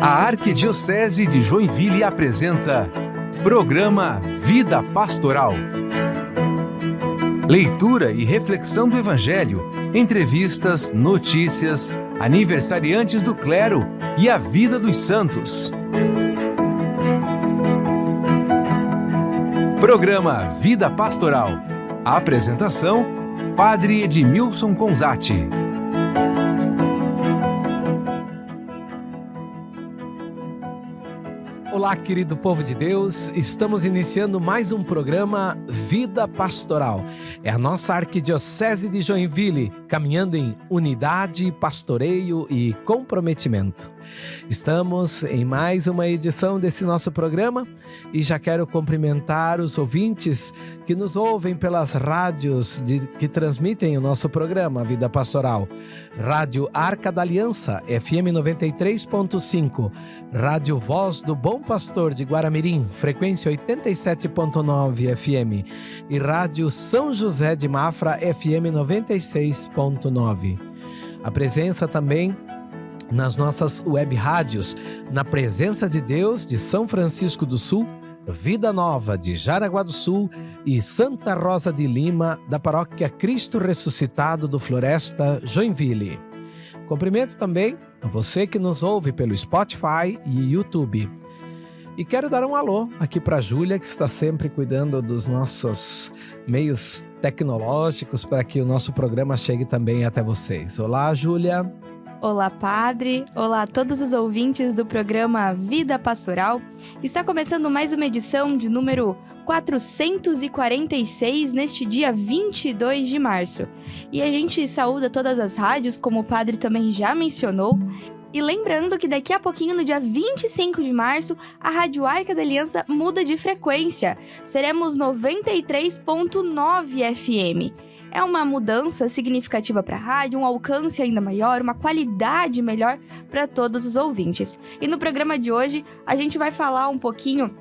A Arquidiocese de Joinville apresenta Programa Vida Pastoral. Leitura e reflexão do Evangelho, entrevistas, notícias, aniversariantes do clero e a vida dos santos. Programa Vida Pastoral. A apresentação, Padre Edmilson Conzatti. Olá, querido povo de Deus, estamos iniciando mais um programa Vida Pastoral. É a nossa Arquidiocese de Joinville, caminhando em unidade, pastoreio e comprometimento. Estamos em mais uma edição desse nosso programa e já quero cumprimentar os ouvintes que nos ouvem pelas rádios que transmitem o nosso programa Vida Pastoral. Rádio Arca da Aliança, FM 93.5, Rádio Voz do Bom Pastor de Guaramirim, frequência 87.9 FM e Rádio São José de Mafra, FM 96.9. A presença também nas nossas web rádios, na Presença de Deus de São Francisco do Sul, Vida Nova de Jaraguá do Sul e Santa Rosa de Lima, da paróquia Cristo Ressuscitado do Floresta, Joinville. Cumprimento também a você que nos ouve pelo Spotify e YouTube. E quero dar um alô aqui para a Júlia, que está sempre cuidando dos nossos meios tecnológicos para que o nosso programa chegue também até vocês. Olá, Júlia. Olá, Padre! Olá a todos os ouvintes do programa Vida Pastoral. Está começando mais uma edição de número 446 neste dia 22 de março. E a gente saúda todas as rádios, como o Padre também já mencionou. E lembrando que daqui a pouquinho, no dia 25 de março, a Rádio Arca da Aliança muda de frequência. Seremos 93.9 FM. É uma mudança significativa para a rádio, um alcance ainda maior, uma qualidade melhor para todos os ouvintes. E no programa de hoje, a gente vai falar um pouquinho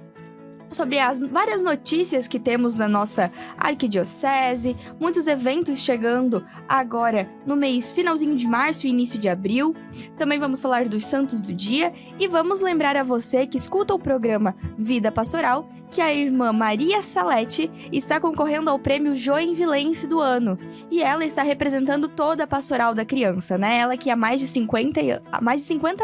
sobre as várias notícias que temos na nossa arquidiocese, muitos eventos chegando agora no mês finalzinho de março e início de abril. Também vamos falar dos santos do dia e vamos lembrar a você que escuta o programa Vida Pastoral que a irmã Maria Salete está concorrendo ao prêmio Joinvilense do ano. E ela está representando toda a pastoral da criança, né? Ela que há mais de 50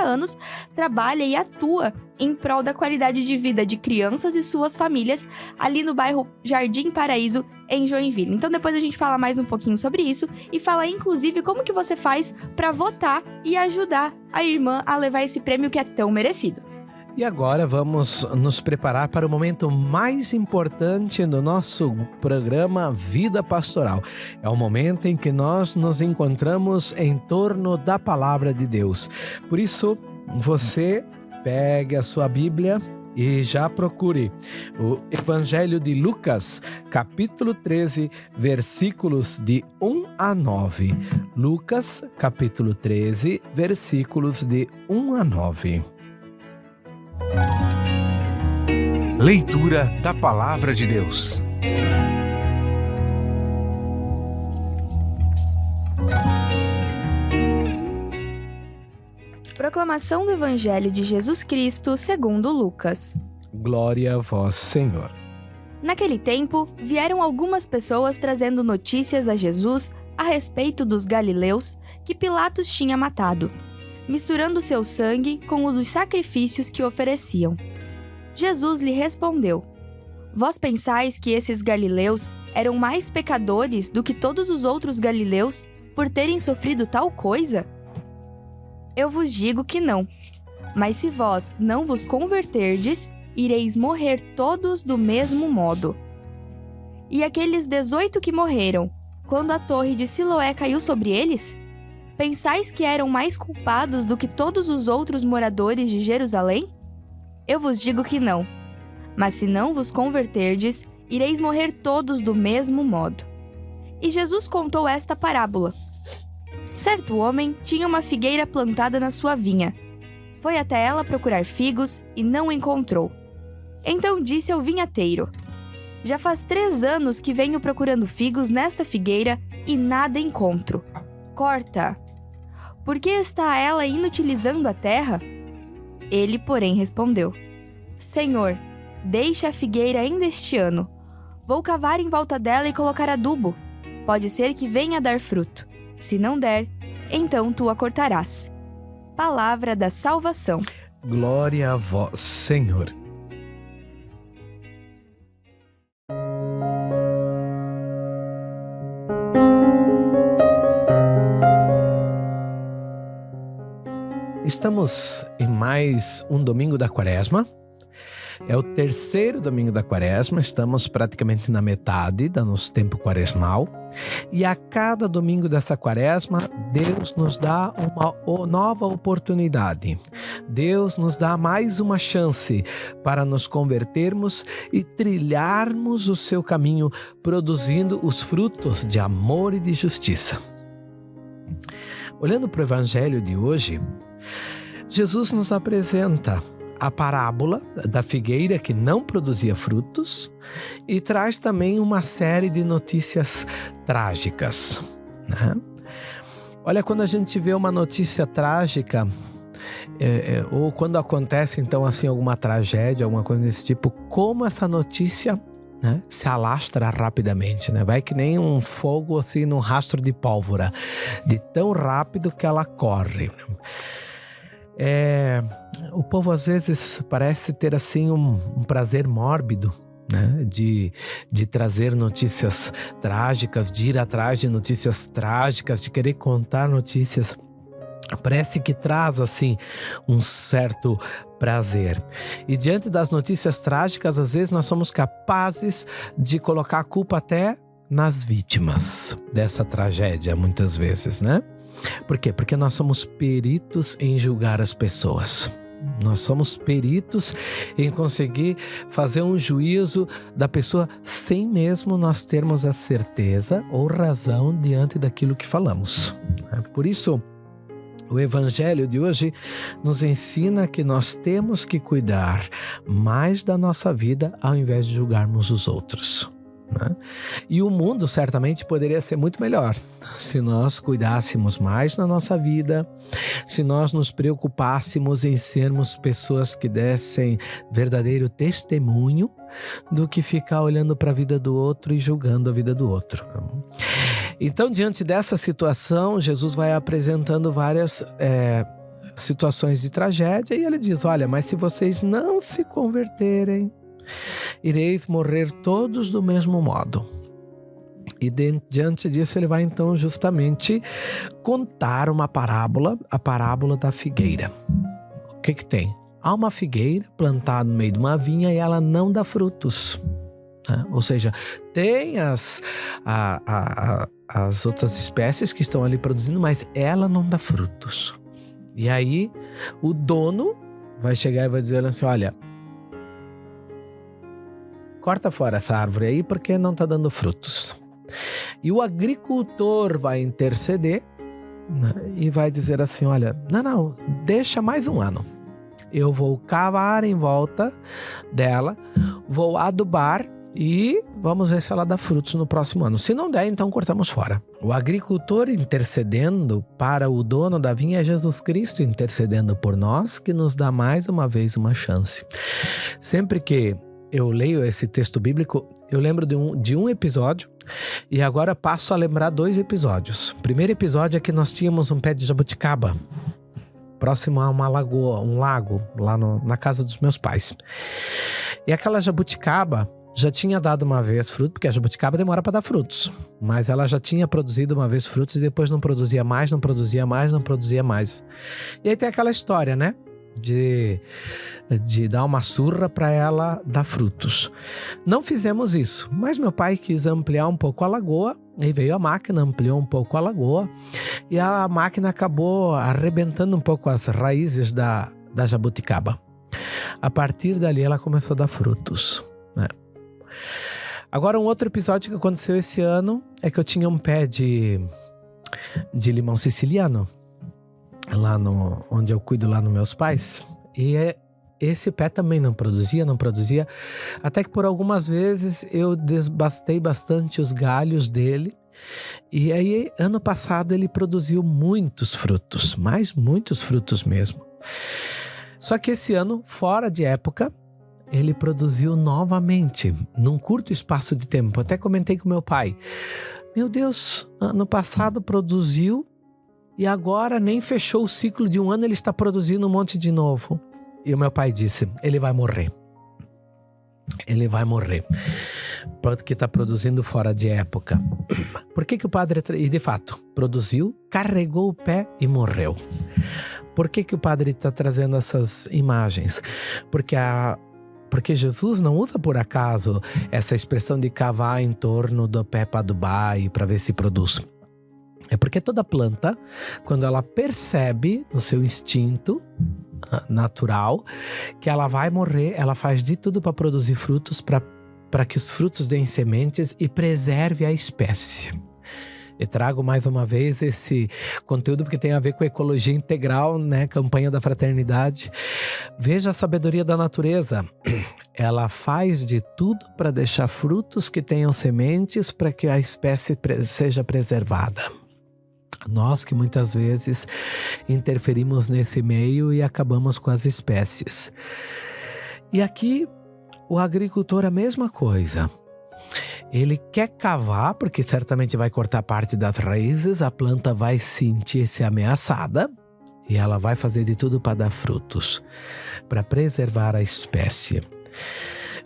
anos trabalha e atua em prol da qualidade de vida de crianças e suas famílias ali no bairro Jardim Paraíso, em Joinville. Então depois a gente fala mais um pouquinho sobre isso e fala inclusive como que você faz para votar e ajudar a irmã a levar esse prêmio que é tão merecido. E agora vamos nos preparar para o momento mais importante do nosso programa Vida Pastoral. É o momento em que nós nos encontramos em torno da Palavra de Deus. Por isso, você pegue a sua Bíblia e já procure o Evangelho de Lucas, capítulo 13, versículos de 1 a 9. Lucas, capítulo 13, versículos de 1 a 9. Leitura da Palavra de Deus. Proclamação do Evangelho de Jesus Cristo segundo Lucas. Glória a vós, Senhor. Naquele tempo, vieram algumas pessoas trazendo notícias a Jesus a respeito dos galileus que Pilatos tinha matado, misturando seu sangue com o dos sacrifícios que ofereciam. Jesus lhe respondeu: Vós pensais que esses galileus eram mais pecadores do que todos os outros galileus por terem sofrido tal coisa? Eu vos digo que não. Mas se vós não vos converterdes, ireis morrer todos do mesmo modo. E aqueles 18 que morreram, quando a torre de Siloé caiu sobre eles? Pensais que eram mais culpados do que todos os outros moradores de Jerusalém? Eu vos digo que não. Mas se não vos converterdes, ireis morrer todos do mesmo modo. E Jesus contou esta parábola. Certo homem tinha uma figueira plantada na sua vinha. Foi até ela procurar figos e não encontrou. Então disse ao vinhateiro: Já faz 3 anos que venho procurando figos nesta figueira e nada encontro. Corta! Por que está ela inutilizando a terra? Ele, porém, respondeu: Senhor, deixe a figueira ainda este ano. Vou cavar em volta dela e colocar adubo. Pode ser que venha a dar fruto. Se não der, então tu a cortarás. Palavra da salvação. Glória a vós, Senhor. Estamos em mais um domingo da Quaresma. É o terceiro domingo da Quaresma, estamos praticamente na metade do nosso tempo quaresmal. E a cada domingo dessa Quaresma, Deus nos dá uma nova oportunidade. Deus nos dá mais uma chance para nos convertermos e trilharmos o seu caminho, produzindo os frutos de amor e de justiça. Olhando para o Evangelho de hoje, Jesus nos apresenta a parábola da figueira que não produzia frutos e traz também uma série de notícias trágicas, né? Olha, quando a gente vê uma notícia trágica, ou quando acontece então assim alguma tragédia, alguma coisa desse tipo, como essa notícia, né, se alastra rapidamente, né? Vai que nem um fogo assim num rastro de pólvora, de tão rápido que ela corre. O povo às vezes parece ter assim um prazer mórbido, né, de trazer notícias trágicas, de ir atrás de notícias trágicas, de querer contar notícias. Parece que traz assim um certo prazer. E diante das notícias trágicas, às vezes nós somos capazes de colocar a culpa até nas vítimas dessa tragédia, muitas vezes, né? Por quê? Porque nós somos peritos em julgar as pessoas. Nós somos peritos em conseguir fazer um juízo da pessoa sem mesmo nós termos a certeza ou razão diante daquilo que falamos. Por isso, o Evangelho de hoje nos ensina que nós temos que cuidar mais da nossa vida ao invés de julgarmos os outros, né? E o mundo certamente poderia ser muito melhor se nós cuidássemos mais na nossa vida, se nós nos preocupássemos em sermos pessoas que dessem verdadeiro testemunho do que ficar olhando para a vida do outro e julgando a vida do outro. Então, diante dessa situação, Jesus vai apresentando várias situações de tragédia e ele diz: olha, mas se vocês não se converterem, ireis morrer todos do mesmo modo. E diante disso ele vai então justamente contar uma parábola, a parábola da figueira. O que tem? Há uma figueira plantada no meio de uma vinha e ela não dá frutos, né? Ou seja, tem as outras espécies que estão ali produzindo, mas ela não dá frutos. E aí o dono vai chegar e vai dizer assim: olha, corta fora essa árvore aí porque não está dando frutos. E o agricultor vai interceder, né, e vai dizer assim: olha, não, deixa mais um ano. Eu vou cavar em volta dela, vou adubar e vamos ver se ela dá frutos no próximo ano. Se não der, então cortamos fora. O agricultor intercedendo para o dono da vinha é Jesus Cristo intercedendo por nós, que nos dá mais uma vez uma chance. Sempre que eu leio esse texto bíblico, eu lembro de um episódio e agora passo a lembrar 2 episódios. O primeiro episódio é que nós tínhamos um pé de jabuticaba próximo a uma lagoa, um lago, lá na casa dos meus pais. E aquela jabuticaba já tinha dado uma vez fruto, porque a jabuticaba demora para dar frutos, mas ela já tinha produzido uma vez frutos e depois não produzia mais. E aí tem aquela história, né? De dar uma surra para ela dar frutos. Não fizemos isso, mas meu pai quis ampliar um pouco a lagoa, e veio a máquina, ampliou um pouco a lagoa, e a máquina acabou arrebentando um pouco as raízes da jabuticaba. A partir dali ela começou a dar frutos, né? Agora, um outro episódio que aconteceu esse ano é que eu tinha um pé de limão siciliano lá onde eu cuido lá nos meus pais, e esse pé também não produzia, até que por algumas vezes eu desbastei bastante os galhos dele, e aí ano passado ele produziu muitos frutos, mas muitos frutos mesmo. Só que esse ano, fora de época, ele produziu novamente, num curto espaço de tempo. Até comentei com meu pai. Meu Deus, ano passado produziu e agora nem fechou o ciclo de um ano, ele está produzindo um monte de novo. E o meu pai disse, ele vai morrer. Ele vai morrer. Porque está produzindo fora de época. Por que o padre... E de fato, produziu, carregou o pé e morreu. Por que o padre está trazendo essas imagens? Porque Jesus não usa por acaso essa expressão de cavar em torno do pé para Dubai para ver se produz. É porque toda planta, quando ela percebe no seu instinto natural que ela vai morrer, ela faz de tudo para produzir frutos, para que os frutos deem sementes e preserve a espécie. Eu trago mais uma vez esse conteúdo porque tem a ver com ecologia integral, né? Campanha da fraternidade. Veja a sabedoria da natureza. Ela faz de tudo para deixar frutos que tenham sementes para que a espécie seja preservada. Nós que muitas vezes interferimos nesse meio e acabamos com as espécies. E aqui o agricultor a mesma coisa. Ele quer cavar, porque certamente vai cortar parte das raízes, a planta vai sentir-se ameaçada e ela vai fazer de tudo para dar frutos, para preservar a espécie.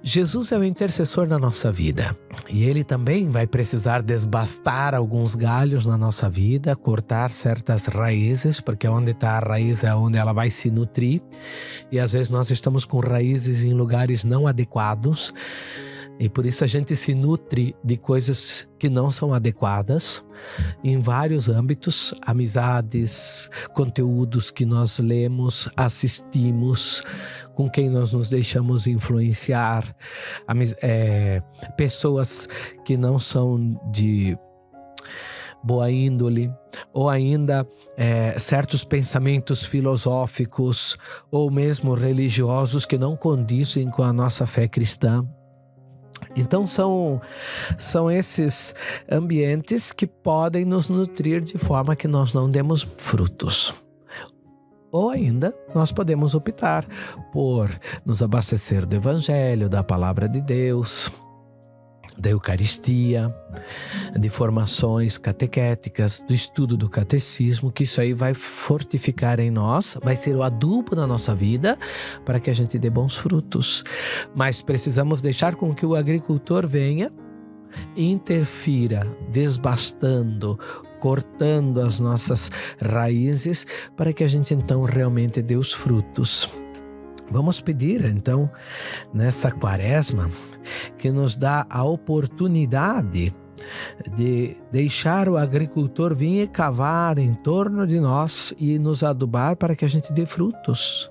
Jesus é o intercessor na nossa vida e ele também vai precisar desbastar alguns galhos na nossa vida, cortar certas raízes, porque onde está a raiz é onde ela vai se nutrir e às vezes nós estamos com raízes em lugares não adequados. E por isso a gente se nutre de coisas que não são adequadas em vários âmbitos, amizades, conteúdos que nós lemos, assistimos, com quem nós nos deixamos influenciar, pessoas que não são de boa índole, ou ainda certos pensamentos filosóficos ou mesmo religiosos que não condizem com a nossa fé cristã. Então são esses ambientes que podem nos nutrir de forma que nós não demos frutos. Ou ainda, nós podemos optar por nos abastecer do Evangelho, da Palavra de Deus, da Eucaristia, de formações catequéticas, do estudo do catecismo, que isso aí vai fortificar em nós, vai ser o adubo na nossa vida para que a gente dê bons frutos. Mas precisamos deixar com que o agricultor venha e interfira, desbastando, cortando as nossas raízes para que a gente então realmente dê os frutos. Vamos pedir então nessa quaresma que nos dá a oportunidade de deixar o agricultor vir e cavar em torno de nós e nos adubar para que a gente dê frutos.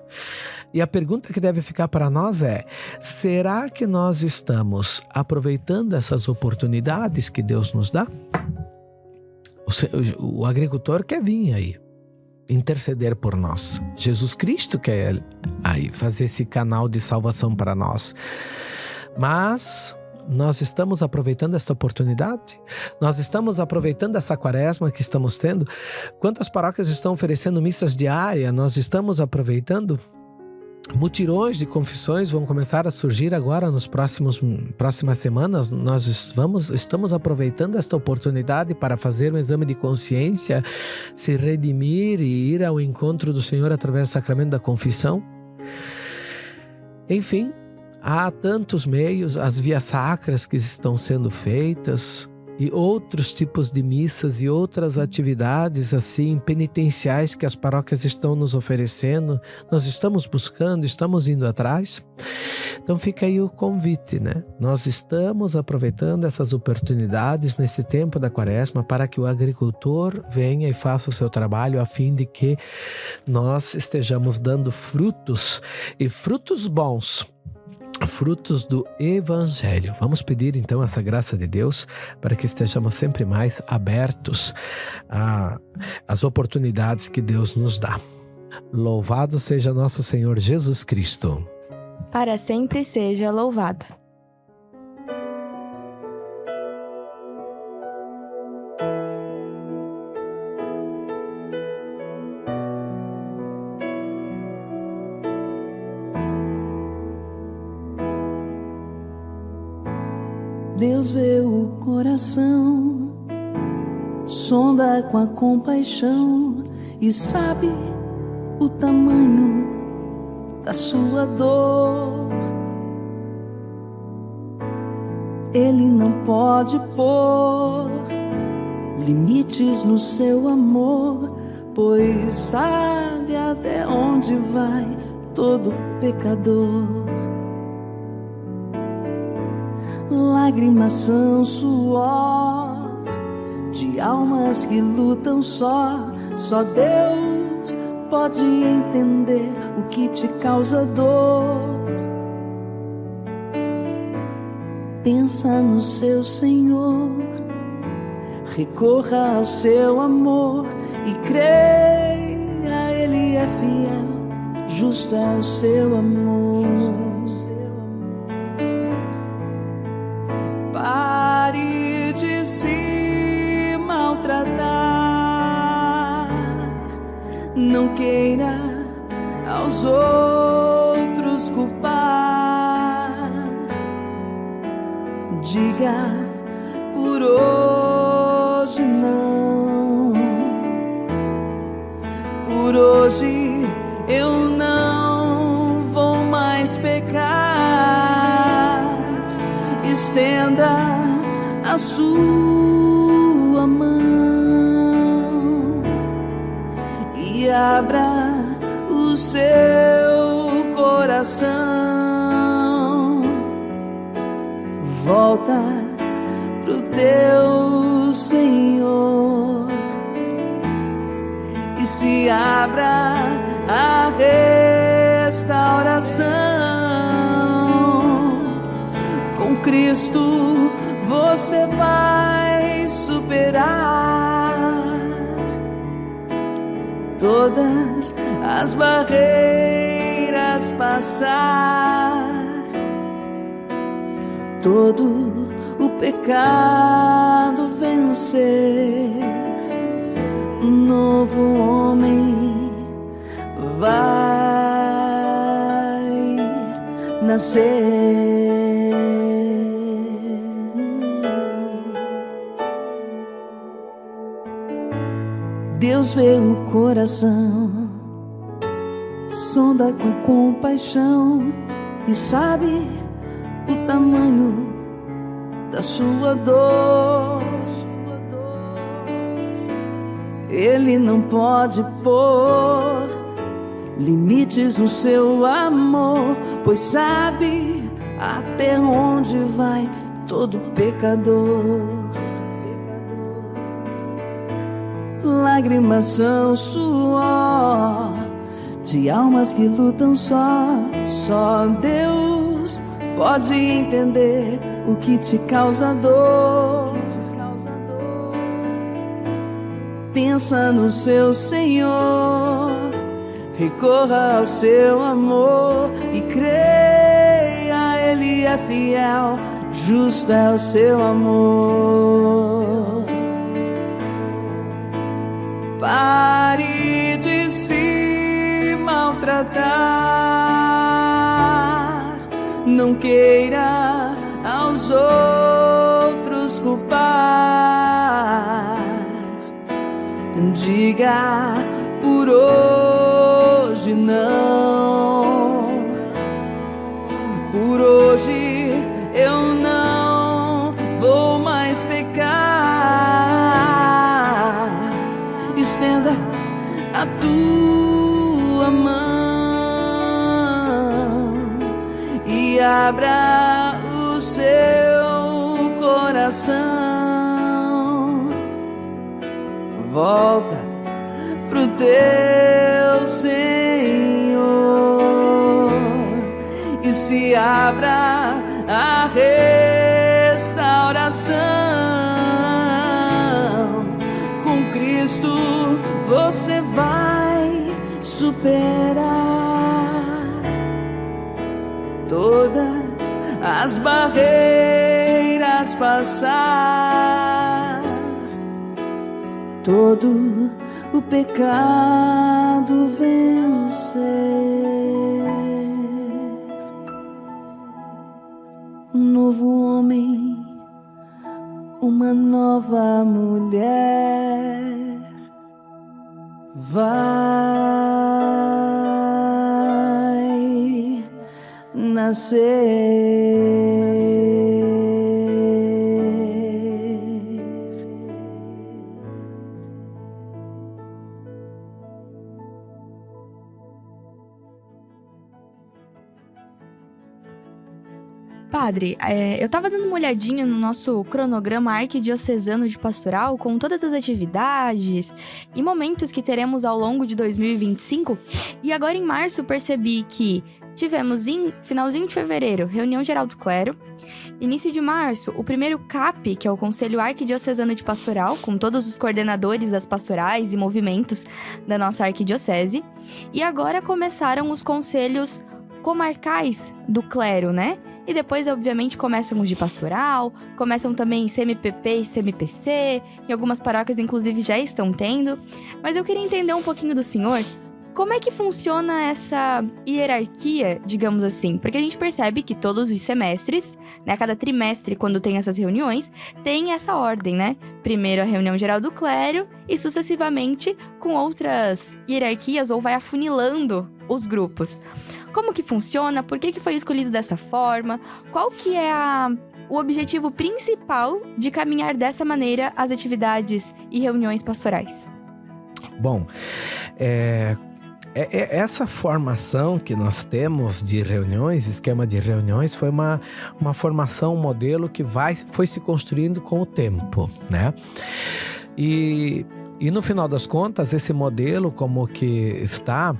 E a pergunta que deve ficar para nós é: será que nós estamos aproveitando essas oportunidades que Deus nos dá? O agricultor quer vir aí interceder por nós. Jesus Cristo quer aí fazer esse canal de salvação para nós. Mas nós estamos aproveitando essa oportunidade? Nós estamos aproveitando essa quaresma que estamos tendo? Quantas paróquias estão oferecendo missas diárias? Nós estamos aproveitando? Mutirões de confissões vão começar a surgir agora nas próximas semanas. Nós estamos aproveitando esta oportunidade para fazer um exame de consciência, se redimir e ir ao encontro do Senhor através do sacramento da confissão. Enfim, há tantos meios, as vias sacras que estão sendo feitas e outros tipos de missas e outras atividades assim penitenciais que as paróquias estão nos oferecendo. Nós estamos buscando, estamos indo atrás. Então fica aí o convite, né? Nós estamos aproveitando essas oportunidades nesse tempo da quaresma para que o agricultor venha e faça o seu trabalho a fim de que nós estejamos dando frutos e frutos bons, frutos do Evangelho. Vamos pedir então essa graça de Deus para que estejamos sempre mais abertos às oportunidades que Deus nos dá. Louvado seja nosso Senhor Jesus Cristo. Para sempre seja louvado. Deus vê o coração, sonda com a compaixão e sabe o tamanho da sua dor. Ele não pode pôr limites no seu amor, pois sabe até onde vai todo pecador. Lágrimas são suor de almas que lutam só. Só Deus pode entender o que te causa dor. Pensa no seu Senhor, recorra ao seu amor e creia, Ele é fiel, justo é o seu amor. Pare de se maltratar, não queira aos outros culpar. Diga por hoje não, por hoje eu não vou mais pecar. Estenda a sua mão e abra o seu coração. Volta pro teu Senhor e se abra a restauração. Com Cristo você vai superar todas as barreiras, passar todo o pecado, vencer. Um novo homem vai nascer. Deus vê o coração, sonda com compaixão e sabe o tamanho da sua dor. Ele não pode pôr limites no seu amor, pois sabe até onde vai todo pecador. Lágrimas são suor de almas que lutam só. Só Deus pode entender o que te causa dor. Pensa no seu Senhor, recorra ao seu amor e creia, Ele é fiel, justo é o seu amor. Pare de se maltratar, não queira aos outros culpar. Diga por hoje não, por hoje eu não vou mais pecar. Estenda a tua mão e abra o seu coração. Volta pro teu Senhor e se abra a restauração. Com Cristo você vai superar todas as barreiras, passar todo o pecado, vencer. Um novo homem uma nova mulher vai nascer. Padre, eu tava dando uma olhadinha no nosso cronograma arquidiocesano de pastoral com todas as atividades e momentos que teremos ao longo de 2025, e agora em março percebi que tivemos finalzinho de fevereiro, reunião geral do clero, início de março, o primeiro CAP, que é o Conselho Arquidiocesano de Pastoral, com todos os coordenadores das pastorais e movimentos da nossa arquidiocese, e agora começaram os conselhos comarcais do clero, né? E depois, obviamente, começam os de pastoral, começam também CMPP e CMPC, e algumas paróquias, inclusive, já estão tendo. Mas eu queria entender um pouquinho do senhor, como é que funciona essa hierarquia, digamos assim? Porque a gente percebe que todos os semestres, né, cada trimestre, quando tem essas reuniões, tem essa ordem, né? Primeiro a reunião geral do clero e sucessivamente com outras hierarquias, ou vai afunilando os grupos. Como que funciona? Por que foi escolhido dessa forma? Qual que é o objetivo principal de caminhar dessa maneira as atividades e reuniões pastorais? Bom, essa formação que nós temos de reuniões, esquema de reuniões, foi uma formação, um modelo que foi se construindo com o tempo, né? E no final das contas, esse modelo, como que está,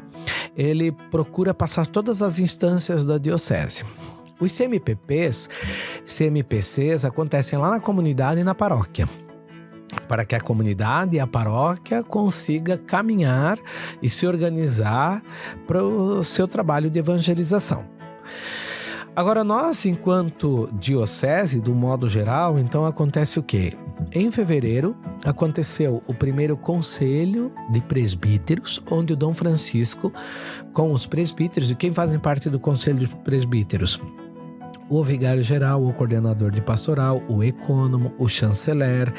ele procura passar todas as instâncias da diocese. Os CMPPs, CMPCs acontecem lá na comunidade e na paróquia, para que a comunidade e a paróquia consiga caminhar e se organizar para o seu trabalho de evangelização. Agora, nós, enquanto diocese, do modo geral, então acontece o quê? Em fevereiro, aconteceu o primeiro conselho de presbíteros, onde o Dom Francisco, com os presbíteros, e quem fazem parte do conselho de presbíteros? O vigário-geral, o coordenador de pastoral, o ecônomo, o chanceler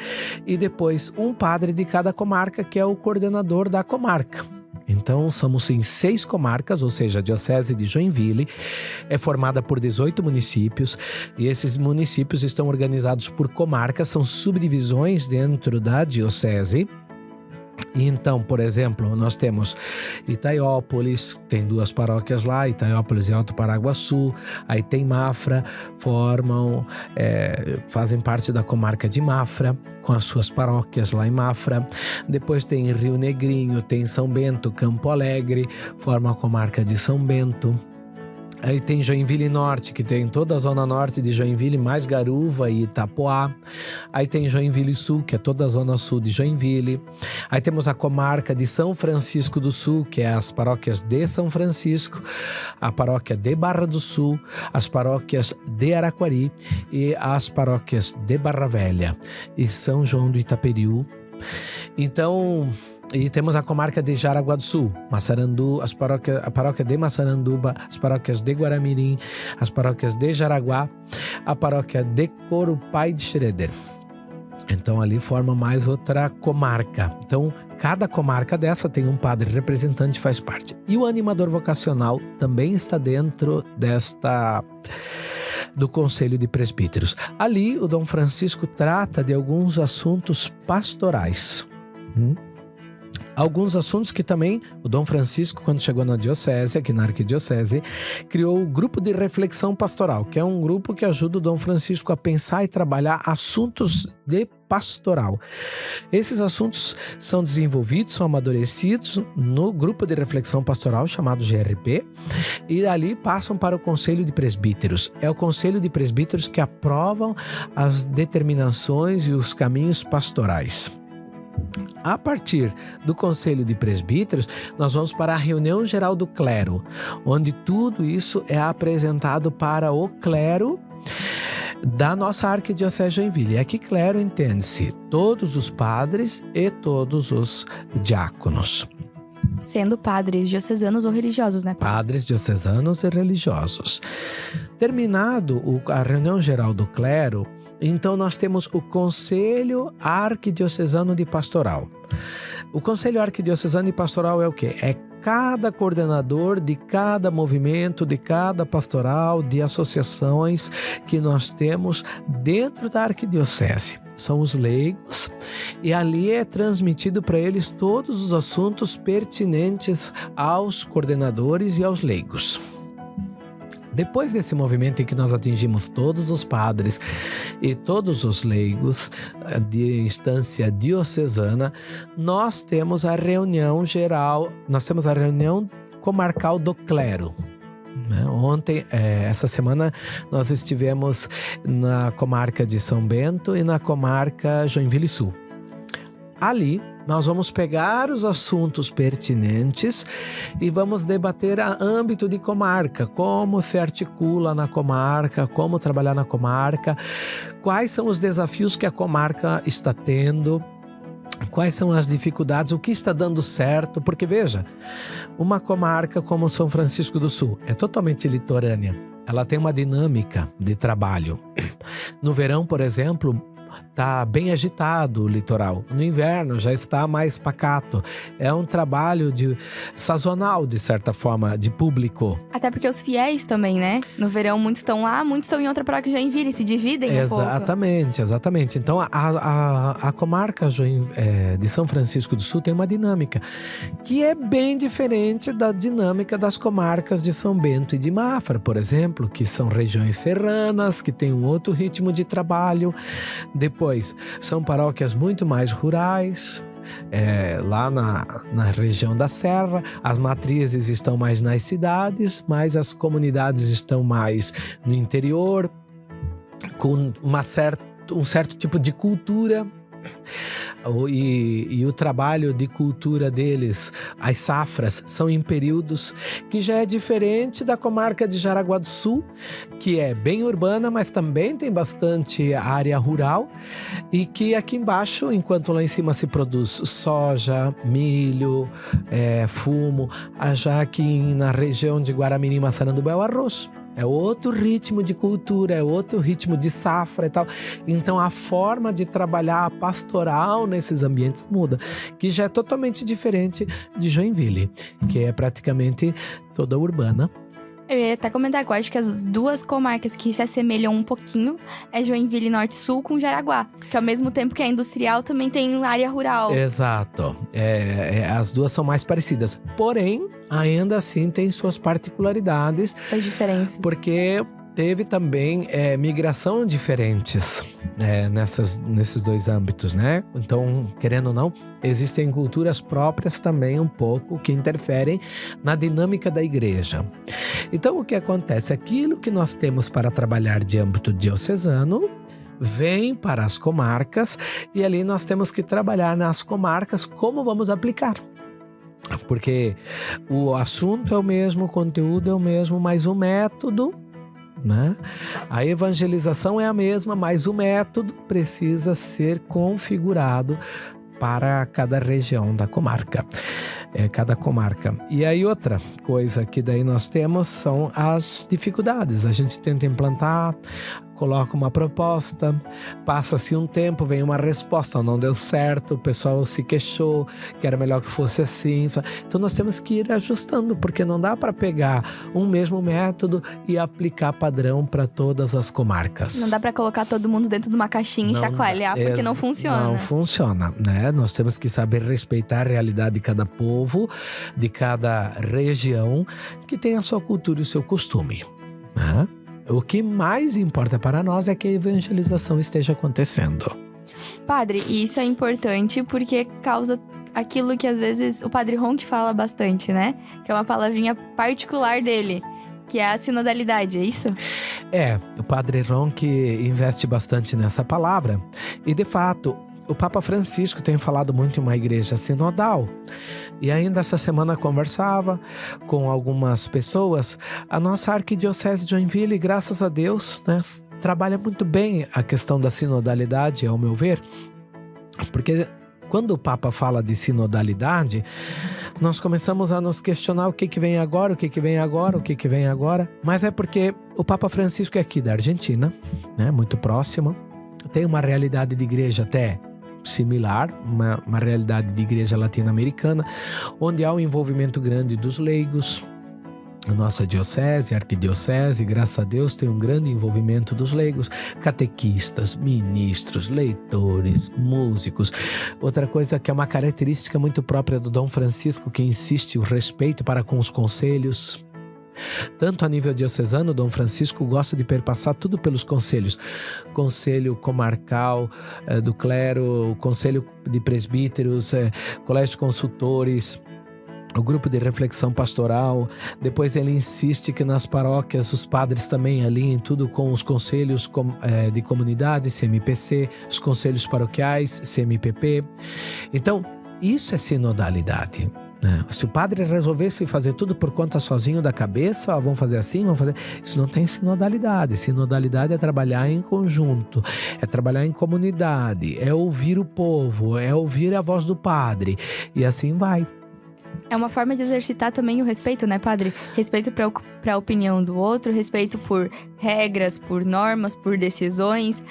e depois um padre de cada comarca, que é o coordenador da comarca. Então, somos em 6 comarcas, ou seja, a Diocese de Joinville é formada por 18 municípios e esses municípios estão organizados por comarcas, são subdivisões dentro da Diocese. Então, por exemplo, nós temos Itaiópolis, tem 2 paróquias lá, Itaiópolis e Alto Paraguaçu, aí tem Mafra, fazem parte da comarca de Mafra, com as suas paróquias lá em Mafra. Depois tem Rio Negrinho, tem São Bento, Campo Alegre, forma a comarca de São Bento. Aí tem Joinville Norte, que tem toda a zona norte de Joinville, mais Garuva e Itapoá. Aí tem Joinville Sul, que é toda a zona sul de Joinville. Aí temos a comarca de São Francisco do Sul, que é as paróquias de São Francisco, a paróquia de Barra do Sul, as paróquias de Araquari e as paróquias de Barra Velha e São João do Itaperiú. Então, e temos a comarca de Jaraguá do Sul, Massarandu, a paróquia de Massaranduba, as paróquias de Guaramirim, as paróquias de Jaraguá, a paróquia de Corupai de Xereder. Então ali forma mais outra comarca. Então cada comarca dessa tem um padre representante que faz parte. E o animador vocacional também está dentro do Conselho de Presbíteros. Ali o Dom Francisco trata de alguns assuntos pastorais. Alguns assuntos que também o Dom Francisco, quando chegou na diocese, aqui na arquidiocese, criou o grupo de reflexão pastoral, que é um grupo que ajuda o Dom Francisco a pensar e trabalhar assuntos de pastoral. Esses assuntos são desenvolvidos, são amadurecidos no grupo de reflexão pastoral chamado GRP e dali passam para o Conselho de Presbíteros. É o Conselho de Presbíteros que aprovam as determinações e os caminhos pastorais. A partir do Conselho de Presbíteros, nós vamos para a reunião geral do clero, onde tudo isso é apresentado para o clero da nossa arquidiocese de Joinville. E aqui clero entende-se todos os padres e todos os diáconos. Sendo padres diocesanos ou religiosos, né? Padres diocesanos e religiosos. Terminado a reunião geral do clero, Então nós temos o Conselho Arquidiocesano de Pastoral. O Conselho Arquidiocesano de Pastoral é o quê? É cada coordenador de cada movimento, de cada pastoral, de associações que nós temos dentro da arquidiocese. São os leigos e ali é transmitido para eles todos os assuntos pertinentes aos coordenadores e aos leigos. Depois desse movimento em que nós atingimos todos os padres e todos os leigos de instância diocesana, nós temos a reunião geral, nós temos a reunião comarcal do clero. Ontem, essa semana, nós estivemos na comarca de São Bento e na comarca Joinville Sul. Ali, nós vamos pegar os assuntos pertinentes e vamos debater a âmbito de comarca, como se articula na comarca, como trabalhar na comarca, quais são os desafios que a comarca está tendo, quais são as dificuldades, o que está dando certo, porque veja, uma comarca como São Francisco do Sul é totalmente litorânea, ela tem uma dinâmica de trabalho. No verão, por exemplo, está bem agitado o litoral. No inverno já está mais pacato. É um trabalho sazonal, de certa forma, de público. Até porque os fiéis também, né? No verão muitos estão lá, muitos estão em outra paróquia de Joinville, se dividem um pouco. Exatamente. Então a comarca de São Francisco do Sul tem uma dinâmica que é bem diferente da dinâmica das comarcas de São Bento e de Mafra, por exemplo, que são regiões serranas, que têm um outro ritmo de trabalho. Depois, são paróquias muito mais rurais, lá na região da Serra. As matrizes estão mais nas cidades, mas as comunidades estão mais no interior, com um certo tipo de cultura. E o trabalho de cultura deles, as safras, são em períodos que já é diferente da comarca de Jaraguá do Sul, que é bem urbana, mas também tem bastante área rural, e que aqui embaixo, enquanto lá em cima se produz soja, milho, fumo, já aqui na região de Guaramirim, Massaranduba é o arroz. É outro ritmo de cultura, é outro ritmo de safra e tal. Então a forma de trabalhar a pastoral nesses ambientes muda, que já é totalmente diferente de Joinville, que é praticamente toda urbana. Eu ia até comentar que eu acho que as duas comarcas que se assemelham um pouquinho é Joinville Norte-Sul com Jaraguá, que ao mesmo tempo que é industrial também tem área rural. Exato, as duas são mais parecidas, porém ainda assim tem suas particularidades, suas diferenças, porque teve também migração diferentes nesses dois âmbitos, né? Então, querendo ou não, existem culturas próprias também um pouco que interferem na dinâmica da igreja. Então, o que acontece? Aquilo que nós temos para trabalhar de âmbito diocesano vem para as comarcas e ali nós temos que trabalhar nas comarcas como vamos aplicar. Porque o assunto é o mesmo, o conteúdo é o mesmo, mas o método, né? A evangelização é a mesma, mas o método precisa ser configurado para cada região da comarca, cada comarca. E aí outra coisa que daí nós temos são as dificuldades. A gente tenta implantar, coloca uma proposta, passa-se um tempo, vem uma resposta, não deu certo, o pessoal se queixou, que era melhor que fosse assim. Então nós temos que ir ajustando, porque não dá para pegar um mesmo método e aplicar padrão para todas as comarcas. Não dá para colocar todo mundo dentro de uma caixinha e chacoalhar, porque não funciona. Não funciona, né? Nós temos que saber respeitar a realidade de cada povo, de cada região, que tem a sua cultura e o seu costume, né? O que mais importa para nós é que a evangelização esteja acontecendo. Padre, e isso é importante porque causa aquilo que às vezes o Padre Ronque fala bastante, né? Que é uma palavrinha particular dele, que é a sinodalidade, é isso? O Padre Ronque investe bastante nessa palavra. E de fato, o Papa Francisco tem falado muito em uma igreja sinodal. E ainda essa semana conversava com algumas pessoas. A nossa arquidiocese de Joinville, graças a Deus, né, trabalha muito bem a questão da sinodalidade, ao meu ver. Porque quando o Papa fala de sinodalidade, nós começamos a nos questionar o que vem agora, o que vem agora, o que vem agora. Mas é porque o Papa Francisco é aqui da Argentina, né, muito próximo. tem uma realidade de igreja até similar, uma realidade de igreja latino-americana, onde há um envolvimento grande dos leigos. A nossa diocese, a arquidiocese, graças a Deus, tem um grande envolvimento dos leigos, catequistas, ministros, leitores, músicos. Outra coisa que é uma característica muito própria do Dom Francisco, que insiste o respeito para com os conselhos. Tanto a nível diocesano, Dom Francisco gosta de perpassar tudo pelos conselhos. Conselho comarcal do clero, conselho de presbíteros, colégio de consultores, o grupo de reflexão pastoral. Depois ele insiste que nas paróquias os padres também alinhem tudo com os conselhos de comunidade, CMPC, os conselhos paroquiais, CMPP. Então, isso é sinodalidade. Se o padre resolvesse fazer tudo por conta sozinho da cabeça, vamos fazer assim, vamos fazer... Isso não tem sinodalidade. Sinodalidade é trabalhar em conjunto, é trabalhar em comunidade, é ouvir o povo, é ouvir a voz do padre. E assim vai. É uma forma de exercitar também o respeito, né, padre? Respeito para a opinião do outro, respeito por regras, por normas, por decisões.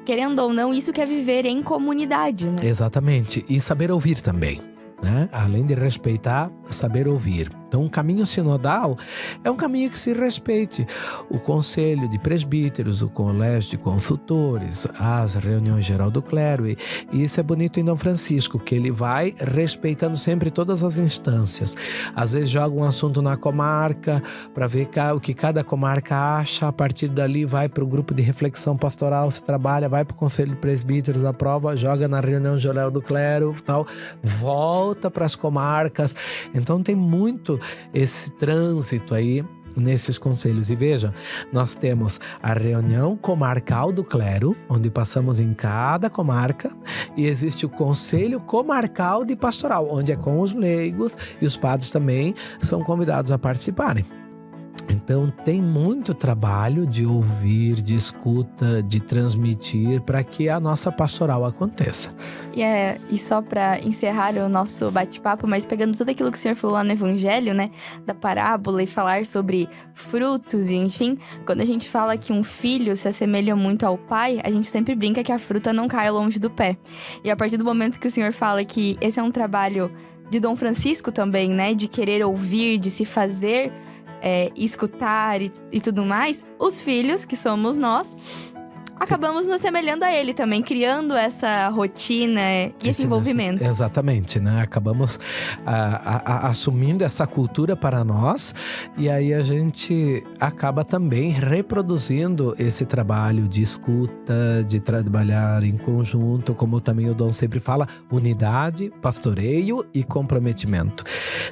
Querendo ou não, isso que é viver em comunidade, né? Exatamente. E saber ouvir também, né? Além de respeitar, saber ouvir. Então, um caminho sinodal é um caminho que se respeite o conselho de presbíteros, o colégio de consultores, as reuniões geral do clero. E isso é bonito em Dom Francisco, que ele vai respeitando sempre todas as instâncias. Às vezes joga um assunto na comarca para ver o que cada comarca acha. A partir dali vai para o grupo de reflexão pastoral, se trabalha, vai para o conselho de presbíteros, aprova, joga na reunião geral do clero, tal, volta para as comarcas. Então tem muito esse trânsito aí nesses conselhos. E veja, nós temos a reunião comarcal do clero, onde passamos em cada comarca, e existe o conselho comarcal de pastoral, onde é com os leigos, e os padres também são convidados a participarem. Então tem muito trabalho de ouvir, de escuta, de transmitir para que a nossa pastoral aconteça. E só para encerrar o nosso bate-papo, mas pegando tudo aquilo que o senhor falou lá no Evangelho, né, da parábola, e falar sobre frutos e enfim, quando a gente fala que um filho se assemelha muito ao pai, a gente sempre brinca que a fruta não cai longe do pé. E a partir do momento que o senhor fala que esse é um trabalho de Dom Francisco também, né, de querer ouvir, de se fazer escutar e tudo mais, os filhos, que somos nós, acabamos nos assemelhando a ele também, criando essa rotina e esse envolvimento. Mesmo. Exatamente, né? Acabamos assumindo essa cultura para nós, e aí a gente acaba também reproduzindo esse trabalho de escuta, de trabalhar em conjunto, como também o Dom sempre fala, unidade, pastoreio e comprometimento.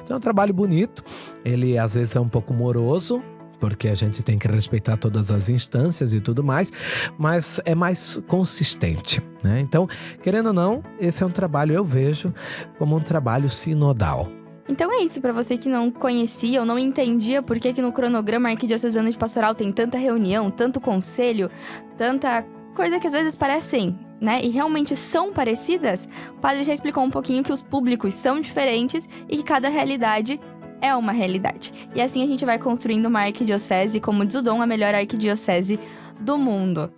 Então é um trabalho bonito, ele às vezes é um pouco moroso, porque a gente tem que respeitar todas as instâncias e tudo mais, mas é mais consistente, né? Então, querendo ou não, esse é um trabalho, eu vejo como um trabalho sinodal. Então é isso, para você que não conhecia ou não entendia por que no cronograma arquidiocesano de pastoral tem tanta reunião, tanto conselho, tanta coisa que às vezes parecem, né, e realmente são parecidas, o padre já explicou um pouquinho que os públicos são diferentes e que cada realidade é uma realidade. E assim a gente vai construindo uma arquidiocese, como diz o Dom, a melhor arquidiocese do mundo.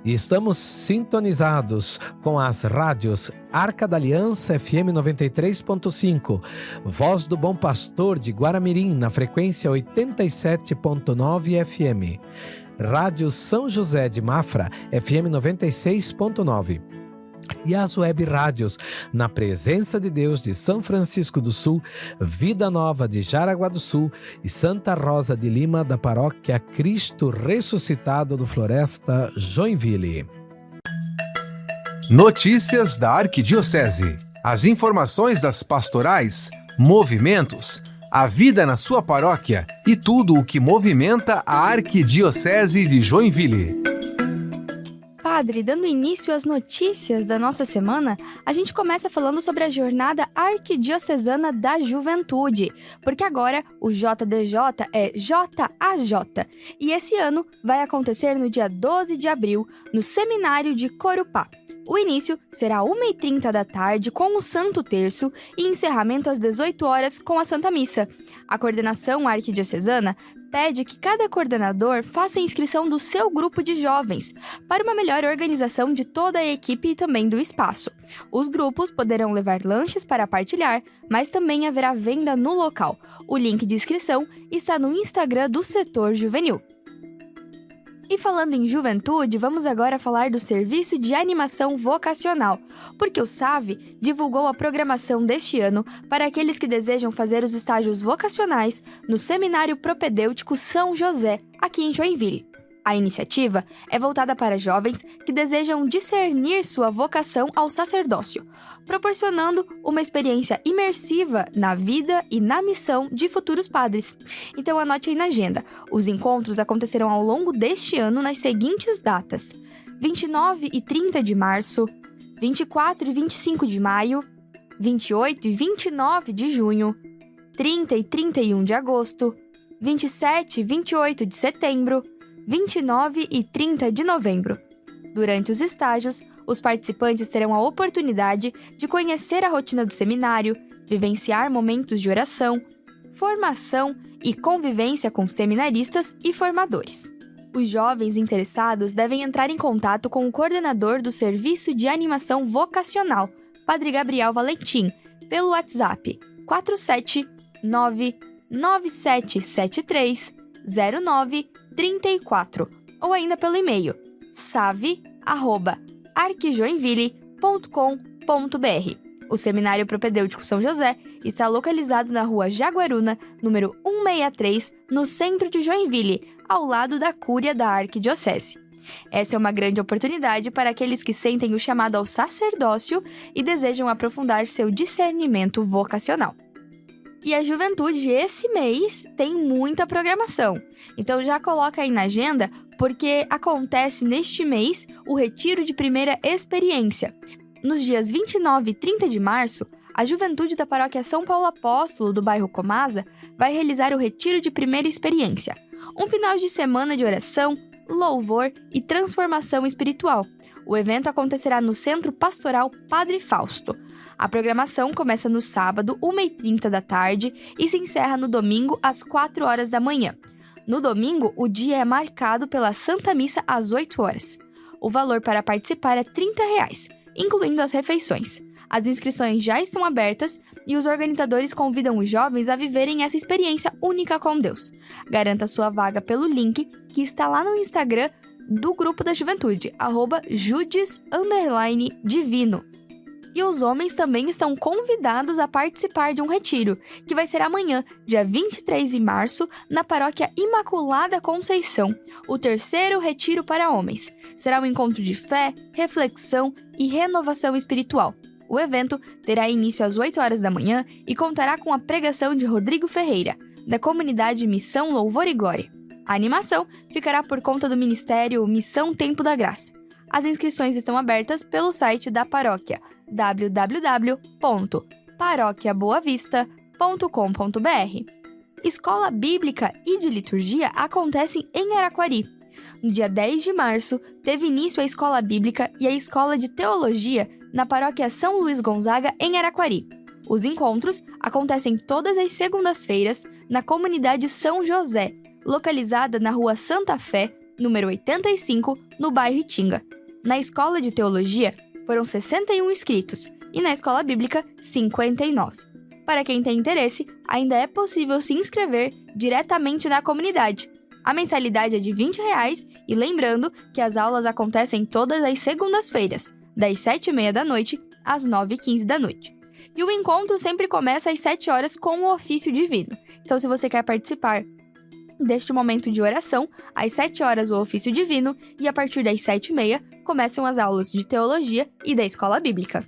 E estamos sintonizados com as rádios Arca da Aliança FM 93.5, Voz do Bom Pastor de Guaramirim na frequência 87.9 FM, Rádio São José de Mafra FM 96.9. E as web rádios Na Presença de Deus de São Francisco do Sul, Vida Nova de Jaraguá do Sul e Santa Rosa de Lima da Paróquia Cristo Ressuscitado do Floresta, Joinville. Notícias da Arquidiocese. As informações das pastorais, movimentos, a vida na sua paróquia e tudo o que movimenta a Arquidiocese de Joinville. Padre, dando início às notícias da nossa semana, a gente começa falando sobre a Jornada Arquidiocesana da Juventude, porque agora o JDJ é JAJ, e esse ano vai acontecer no dia 12 de abril, no Seminário de Corupá. O início será 1h30 da tarde com o Santo Terço e encerramento às 18 horas com a Santa Missa. A coordenação arquidiocesana pede que cada coordenador faça a inscrição do seu grupo de jovens, para uma melhor organização de toda a equipe e também do espaço. Os grupos poderão levar lanches para partilhar, mas também haverá venda no local. O link de inscrição está no Instagram do setor juvenil. E falando em juventude, vamos agora falar do Serviço de Animação Vocacional, porque o SAV divulgou a programação deste ano para aqueles que desejam fazer os estágios vocacionais no Seminário Propedêutico São José, aqui em Joinville. A iniciativa é voltada para jovens que desejam discernir sua vocação ao sacerdócio, proporcionando uma experiência imersiva na vida e na missão de futuros padres. Então anote aí na agenda. Os encontros acontecerão ao longo deste ano nas seguintes datas: 29 e 30 de março, 24 e 25 de maio, 28 e 29 de junho, 30 e 31 de agosto, 27 e 28 de setembro, 29 e 30 de novembro. Durante os estágios, os participantes terão a oportunidade de conhecer a rotina do seminário, vivenciar momentos de oração, formação e convivência com seminaristas e formadores. Os jovens interessados devem entrar em contato com o coordenador do Serviço de Animação Vocacional, Padre Gabriel Valentim, pelo WhatsApp 47997730934 ou ainda pelo e-mail save@arquijoinville.com.br. O Seminário Propedêutico São José está localizado na rua Jaguaruna, número 163, no centro de Joinville, ao lado da Cúria da Arquidiocese. Essa é uma grande oportunidade para aqueles que sentem o chamado ao sacerdócio e desejam aprofundar seu discernimento vocacional. E a juventude esse mês tem muita programação, então já coloca aí na agenda, porque acontece neste mês o Retiro de Primeira Experiência. Nos dias 29 e 30 de março, a juventude da Paróquia São Paulo Apóstolo do bairro Comasa vai realizar o Retiro de Primeira Experiência, um final de semana de oração, louvor e transformação espiritual. O evento acontecerá no Centro Pastoral Padre Fausto. A programação começa no sábado, 1h30 da tarde, e se encerra no domingo, às 4 horas da manhã. No domingo, o dia é marcado pela Santa Missa às 8 horas. O valor para participar é R$ 30, incluindo as refeições. As inscrições já estão abertas e os organizadores convidam os jovens a viverem essa experiência única com Deus. Garanta sua vaga pelo link que está lá no Instagram do Grupo da Juventude, @judes_divino. E os homens também estão convidados a participar de um retiro, que vai ser amanhã, dia 23 de março, na Paróquia Imaculada Conceição, o terceiro retiro para homens. Será um encontro de fé, reflexão e renovação espiritual. O evento terá início às 8 horas da manhã e contará com a pregação de Rodrigo Ferreira, da comunidade Missão Louvor e Glória. A animação ficará por conta do Ministério Missão Tempo da Graça. As inscrições estão abertas pelo site da paróquia www.paroquiaboavista.com.br. Escola Bíblica e de Liturgia acontecem em Araquari. No dia 10 de março, teve início a Escola Bíblica e a Escola de Teologia na Paróquia São Luís Gonzaga, em Araquari. Os encontros acontecem todas as segundas-feiras na comunidade São José, localizada na Rua Santa Fé, número 85, no bairro Itinga. Na Escola de Teologia, foram 61 inscritos e na Escola Bíblica, 59. Para quem tem interesse, ainda é possível se inscrever diretamente na comunidade. A mensalidade é de R$ 20 e lembrando que as aulas acontecem todas as segundas-feiras, das 7h30 da noite às 9h15 da noite. E o encontro sempre começa às 7 horas com o ofício divino. Então, se você quer participar deste momento de oração, às 7 horas o ofício divino e a partir das 7h30 começam as aulas de teologia e da escola bíblica.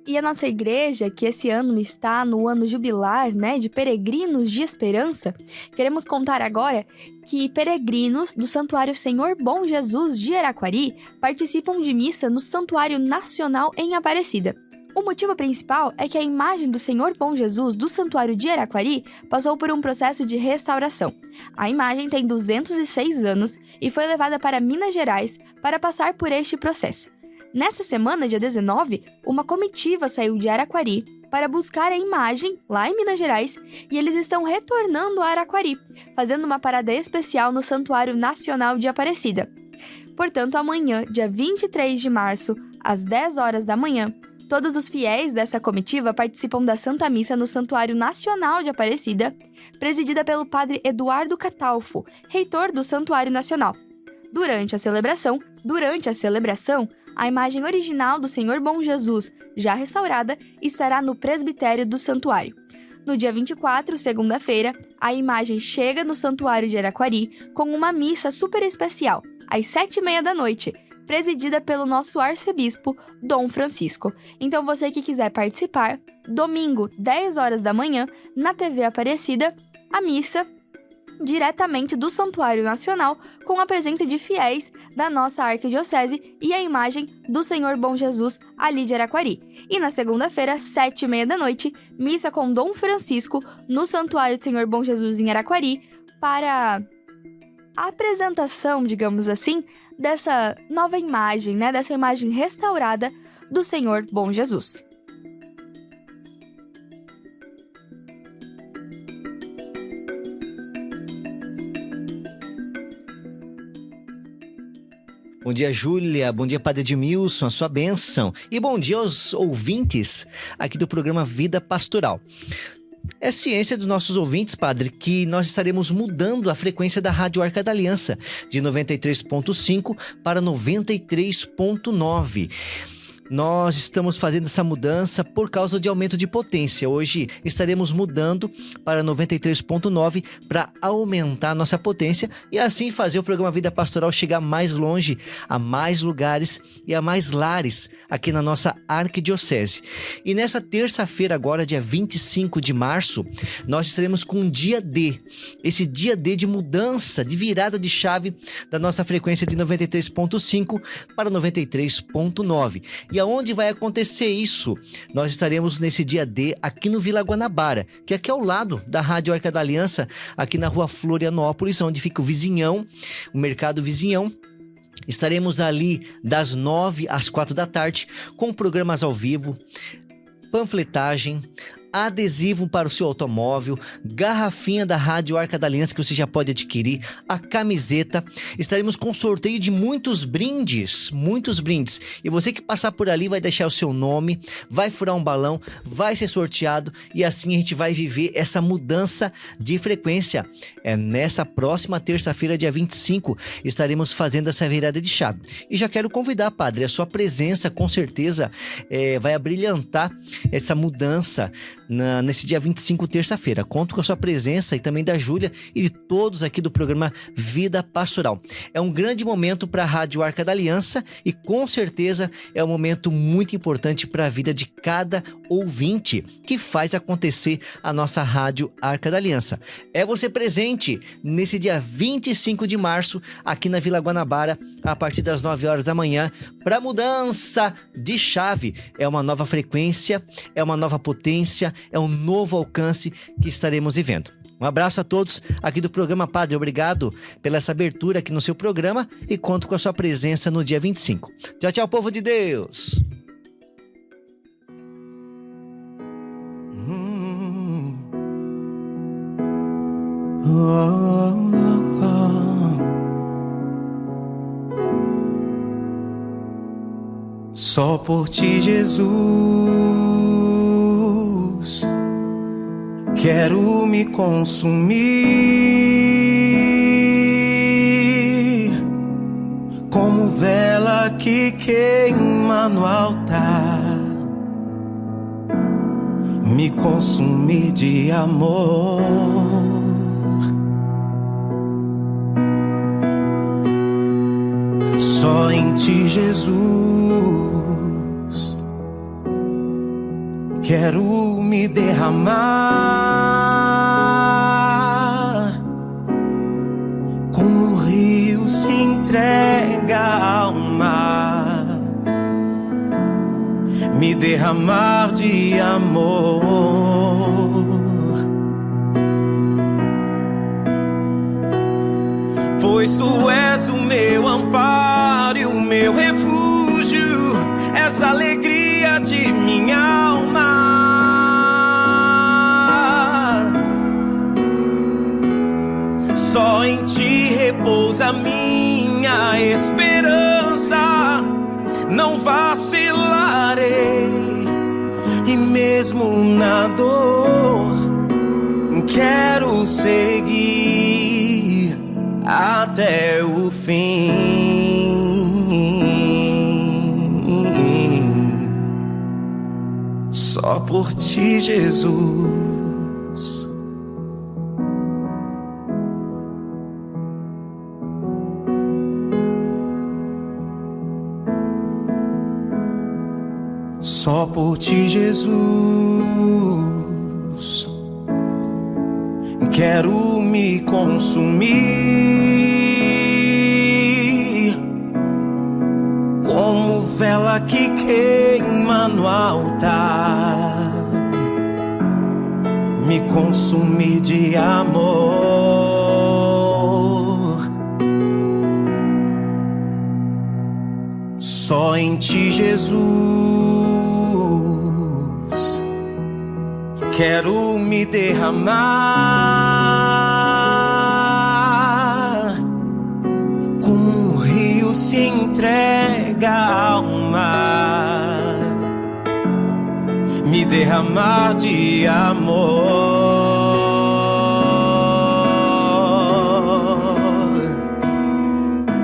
E a nossa igreja, que esse ano está no ano jubilar, de Peregrinos de Esperança, queremos contar agora que peregrinos do Santuário Senhor Bom Jesus de Araquari participam de missa no Santuário Nacional em Aparecida. O motivo principal é que a imagem do Senhor Bom Jesus do Santuário de Araquari passou por um processo de restauração. A imagem tem 206 anos e foi levada para Minas Gerais para passar por este processo. Nessa semana, dia 19, uma comitiva saiu de Araquari para buscar a imagem lá em Minas Gerais e eles estão retornando a Araquari, fazendo uma parada especial no Santuário Nacional de Aparecida. Portanto, amanhã, dia 23 de março, às 10 horas da manhã, todos os fiéis dessa comitiva participam da Santa Missa no Santuário Nacional de Aparecida, presidida pelo padre Eduardo Catalfo, reitor do Santuário Nacional. Durante a celebração, a imagem original do Senhor Bom Jesus, já restaurada, estará no presbitério do santuário. No dia 24, segunda-feira, a imagem chega no Santuário de Araquari com uma missa super especial, às 7h30 da noite, presidida pelo nosso arcebispo, Dom Francisco. Então, você que quiser participar, domingo, 10 horas da manhã, na TV Aparecida, a missa diretamente do Santuário Nacional, com a presença de fiéis da nossa arquidiocese e a imagem do Senhor Bom Jesus ali de Araquari. E na segunda-feira, 7h30 da noite, missa com Dom Francisco no Santuário do Senhor Bom Jesus em Araquari, para a apresentação, digamos assim, dessa nova imagem, dessa imagem restaurada do Senhor Bom Jesus. Bom dia, Júlia. Bom dia, Padre Edmilson, a sua bênção. E bom dia aos ouvintes aqui do programa Vida Pastoral. É ciência dos nossos ouvintes, Padre, que nós estaremos mudando a frequência da Rádio Arca da Aliança, de 93.5 para 93.9. Nós estamos fazendo essa mudança por causa de aumento de potência. Hoje estaremos mudando para 93.9 para aumentar a nossa potência e assim fazer o programa Vida Pastoral chegar mais longe, a mais lugares e a mais lares aqui na nossa arquidiocese. E nessa terça-feira agora, dia 25 de março, nós estaremos com um dia D. Esse dia D de mudança, de virada de chave da nossa frequência de 93.5 para 93.9. E aonde vai acontecer isso? Nós estaremos nesse dia D aqui no Vila Guanabara, que é aqui ao lado da Rádio Arca da Aliança, aqui na rua Florianópolis, onde fica o Vizinhão, o Mercado Vizinhão. Estaremos ali das 9 às 4 da tarde, com programas ao vivo, panfletagem, adesivo para o seu automóvel, garrafinha da Rádio Arca da Aliança que você já pode adquirir, a camiseta. Estaremos com sorteio de muitos brindes. E você que passar por ali vai deixar o seu nome, vai furar um balão, vai ser sorteado e assim a gente vai viver essa mudança de frequência. É nessa próxima terça-feira, dia 25, estaremos fazendo essa virada de chave. E já quero convidar, Padre, a sua presença com certeza vai abrilhantar essa mudança nesse dia 25, terça-feira. Conto com a sua presença e também da Júlia e de todos aqui do programa Vida Pastoral. É um grande momento para a Rádio Arca da Aliança e com certeza é um momento muito importante para a vida de cada ouvinte que faz acontecer a nossa Rádio Arca da Aliança. É você presente nesse dia 25 de março aqui na Vila Guanabara a partir das 9 horas da manhã para mudança de chave. É uma nova frequência, é uma nova potência, é um novo alcance que estaremos vivendo. Um abraço a todos aqui do programa, Padre. Obrigado pela essa abertura aqui no seu programa e conto com a sua presença no dia 25. Tchau, tchau, povo de Deus! Só por ti, Jesus, quero me consumir como vela que queima no altar, me consumir de amor. Só em ti, Jesus, quero me derramar como o rio se entrega ao mar, me derramar de amor. Pois tu és o meu amparo e o meu refúgio, repousa minha esperança. Não vacilarei, e mesmo na dor quero seguir até o fim. Só por ti, Jesus. Só por ti, Jesus, quero me consumir como vela que queima no altar, me consumir de amor. Só em ti, Jesus, quero me derramar como um rio se entrega ao mar, me derramar de amor.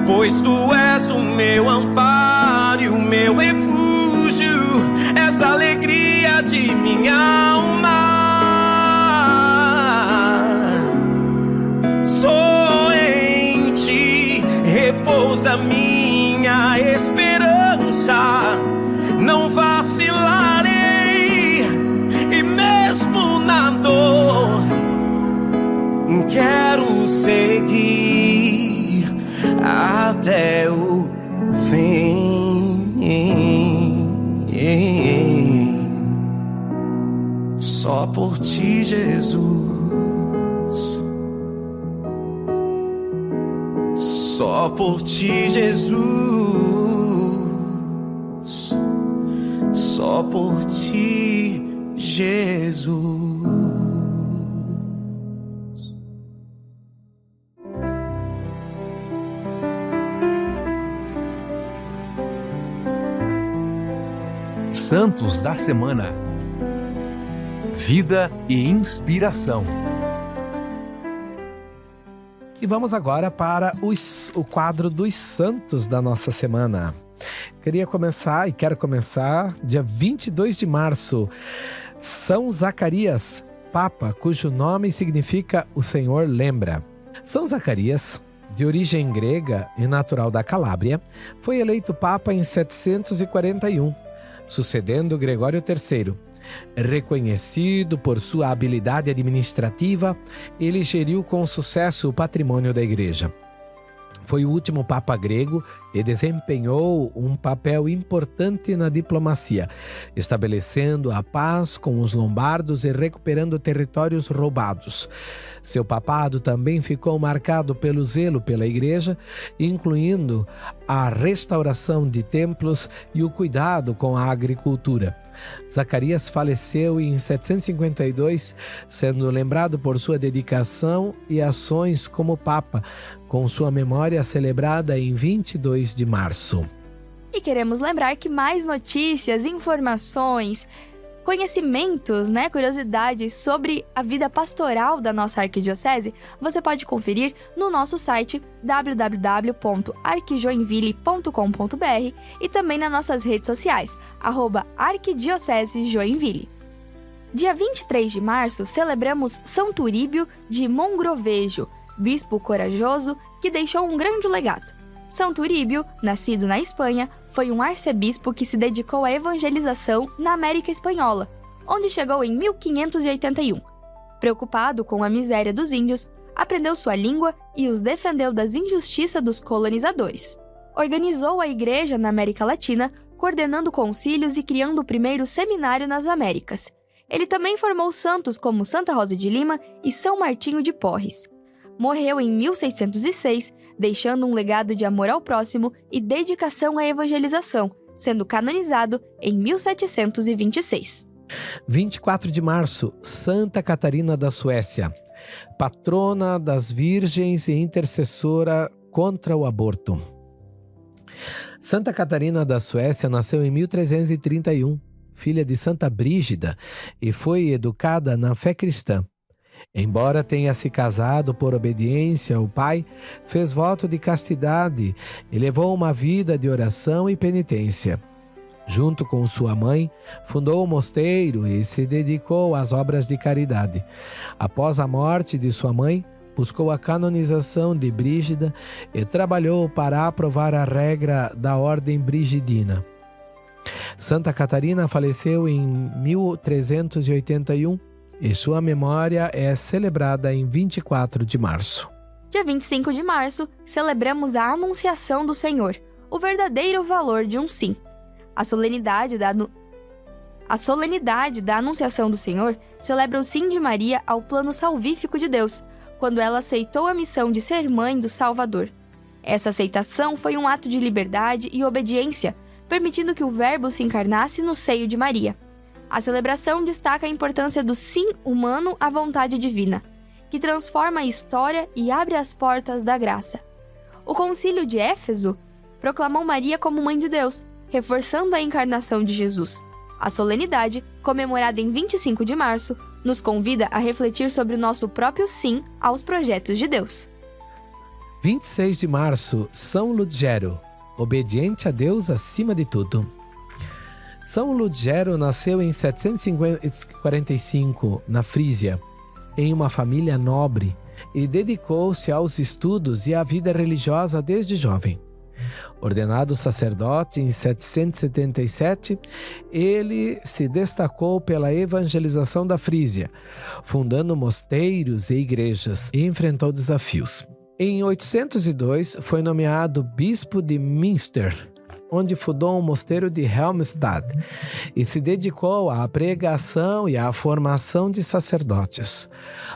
Pois tu és o meu amparo e o meu refúgio, és a alegria de minha alma. Só em ti repousa minha esperança. Não vacilarei, e mesmo na dor quero seguir até o fim. Só por ti, Jesus. Só por ti, Jesus. Só por ti, Jesus. Santos da Semana. Vida e inspiração. E vamos agora para o quadro dos santos da nossa semana. Quero começar dia 22 de março. São Zacarias, Papa, cujo nome significa o Senhor lembra. São Zacarias, de origem grega e natural da Calábria, foi eleito Papa em 741, sucedendo Gregório III. Reconhecido por sua habilidade administrativa, ele geriu com sucesso o patrimônio da Igreja. Foi o último Papa grego e desempenhou um papel importante na diplomacia, estabelecendo a paz com os lombardos e recuperando territórios roubados. Seu papado também ficou marcado pelo zelo pela Igreja, incluindo a restauração de templos e o cuidado com a agricultura. Zacarias faleceu em 752, sendo lembrado por sua dedicação e ações como Papa, com sua memória celebrada em 22 de março. E queremos lembrar que mais notícias, informações, conhecimentos, curiosidades sobre a vida pastoral da nossa arquidiocese, você pode conferir no nosso site www.arquijoinville.com.br e também nas nossas redes sociais, @arquidiocesejoinville. Dia 23 de março, celebramos São Turíbio de Mogrovejo, bispo corajoso que deixou um grande legado. São Turíbio, nascido na Espanha, foi um arcebispo que se dedicou à evangelização na América Espanhola, onde chegou em 1581. Preocupado com a miséria dos índios, aprendeu sua língua e os defendeu das injustiças dos colonizadores. Organizou a igreja na América Latina, coordenando concílios e criando o primeiro seminário nas Américas. Ele também formou santos como Santa Rosa de Lima e São Martinho de Porres. Morreu em 1606, deixando um legado de amor ao próximo e dedicação à evangelização, sendo canonizado em 1726. 24 de março, Santa Catarina da Suécia. patrona das virgens e intercessora contra o aborto. Santa Catarina da Suécia nasceu em 1331, filha de Santa Brígida, e foi educada na fé cristã. Embora tenha se casado por obediência ao pai, fez voto de castidade e levou uma vida de oração e penitência. Junto com sua mãe, fundou um mosteiro e se dedicou às obras de caridade. Após a morte de sua mãe, buscou a canonização de Brígida e trabalhou para aprovar a regra da ordem brigidina. Santa Catarina faleceu em 1381 e sua memória é celebrada em 24 de março. Dia 25 de março, celebramos a Anunciação do Senhor, o verdadeiro valor de um sim. A solenidade da Anunciação do Senhor celebra o sim de Maria ao plano salvífico de Deus, quando ela aceitou a missão de ser mãe do Salvador. Essa aceitação foi um ato de liberdade e obediência, permitindo que o Verbo se encarnasse no seio de Maria. A celebração destaca a importância do sim humano à vontade divina, que transforma a história e abre as portas da graça. O Concílio de Éfeso proclamou Maria como Mãe de Deus, reforçando a encarnação de Jesus. A solenidade, comemorada em 25 de março, nos convida a refletir sobre o nosso próprio sim aos projetos de Deus. 26 de março, São Ludgero, obediente a Deus acima de tudo. São Ludgero nasceu em 745, na Frísia, em uma família nobre, e dedicou-se aos estudos e à vida religiosa desde jovem. Ordenado sacerdote em 777, ele se destacou pela evangelização da Frísia, fundando mosteiros e igrejas, e enfrentou desafios. Em 802, foi nomeado bispo de Münster, onde fundou o mosteiro de Helmstadt e se dedicou à pregação e à formação de sacerdotes.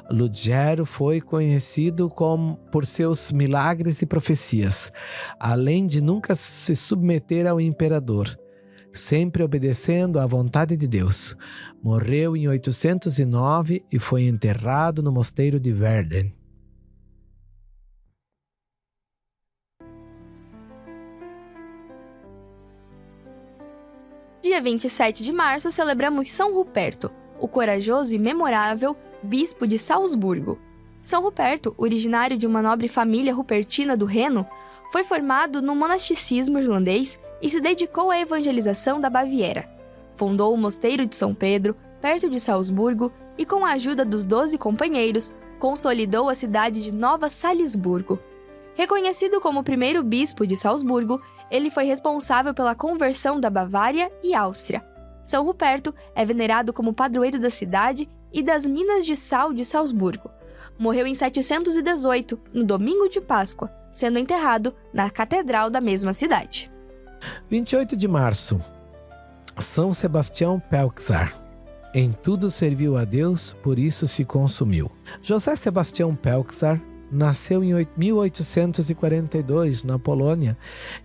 Ludgero foi conhecido por seus milagres e profecias, além de nunca se submeter ao imperador, sempre obedecendo à vontade de Deus. Morreu em 809 e foi enterrado no mosteiro de Verden. Dia 27 de março, celebramos São Ruperto, o corajoso e memorável bispo de Salzburgo. São Ruperto, originário de uma nobre família rupertina do Reno, foi formado no monasticismo irlandês e se dedicou à evangelização da Baviera. Fundou o mosteiro de São Pedro, perto de Salzburgo, e com a ajuda dos 12 companheiros, consolidou a cidade de Nova Salisburgo. Reconhecido como o primeiro bispo de Salzburgo, ele foi responsável pela conversão da Bavária e Áustria. São Ruperto é venerado como padroeiro da cidade e das minas de sal de Salzburgo. Morreu em 718, no domingo de Páscoa, sendo enterrado na catedral da mesma cidade. 28 de março, São Sebastião Pelczar. Em tudo serviu a Deus, por isso se consumiu. José Sebastião Pelczar nasceu em 1842, na Polônia,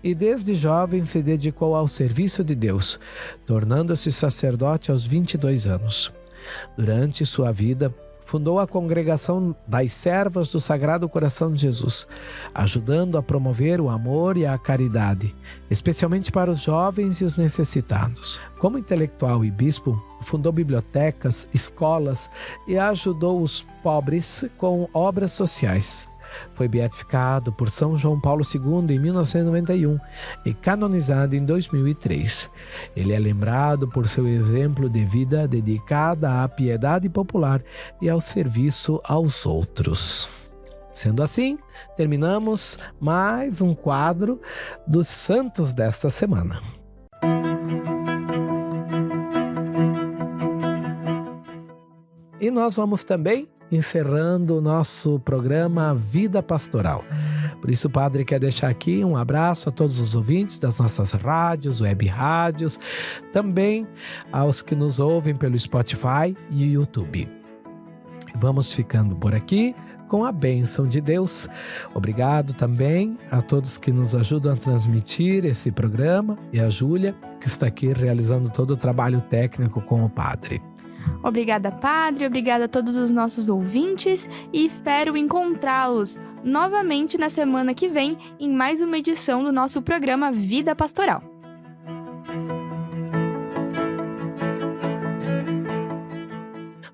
e desde jovem se dedicou ao serviço de Deus, tornando-se sacerdote aos 22 anos. Durante sua vida, fundou a Congregação das Servas do Sagrado Coração de Jesus, ajudando a promover o amor e a caridade, especialmente para os jovens e os necessitados. Como intelectual e bispo, fundou bibliotecas, escolas e ajudou os pobres com obras sociais. Foi beatificado por São João Paulo II em 1991 e canonizado em 2003. Ele é lembrado por seu exemplo de vida dedicada à piedade popular e ao serviço aos outros. Sendo assim, terminamos mais um quadro dos santos desta semana. E nós vamos também encerrando o nosso programa Vida Pastoral. Por isso, o Padre quer deixar aqui um abraço a todos os ouvintes das nossas rádios, web rádios, também aos que nos ouvem pelo Spotify e YouTube. Vamos ficando por aqui com a bênção de Deus. Obrigado também a todos que nos ajudam a transmitir esse programa e a Júlia, que está aqui realizando todo o trabalho técnico com o Padre. Obrigada, Padre, obrigada a todos os nossos ouvintes e espero encontrá-los novamente na semana que vem em mais uma edição do nosso programa Vida Pastoral.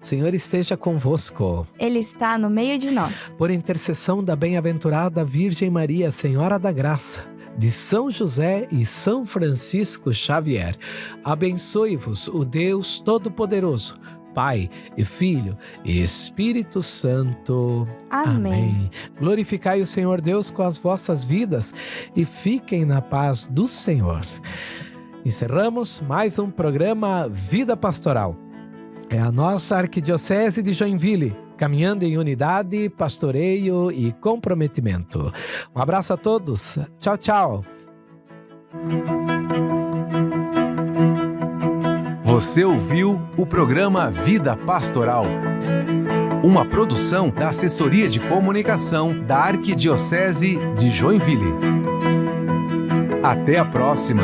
O Senhor esteja convosco. Ele está no meio de nós. Por intercessão da bem-aventurada Virgem Maria, Senhora da Graça, de São José e São Francisco Xavier, abençoe-vos o Deus Todo-Poderoso, Pai e Filho e Espírito Santo. Amém. Glorificai o Senhor Deus com as vossas vidas e fiquem na paz do Senhor. Encerramos mais um programa Vida Pastoral. É a nossa Arquidiocese de Joinville, caminhando em unidade, pastoreio e comprometimento. Um abraço a todos. Tchau, tchau. Você ouviu o programa Vida Pastoral, uma produção da Assessoria de Comunicação da Arquidiocese de Joinville. Até a próxima!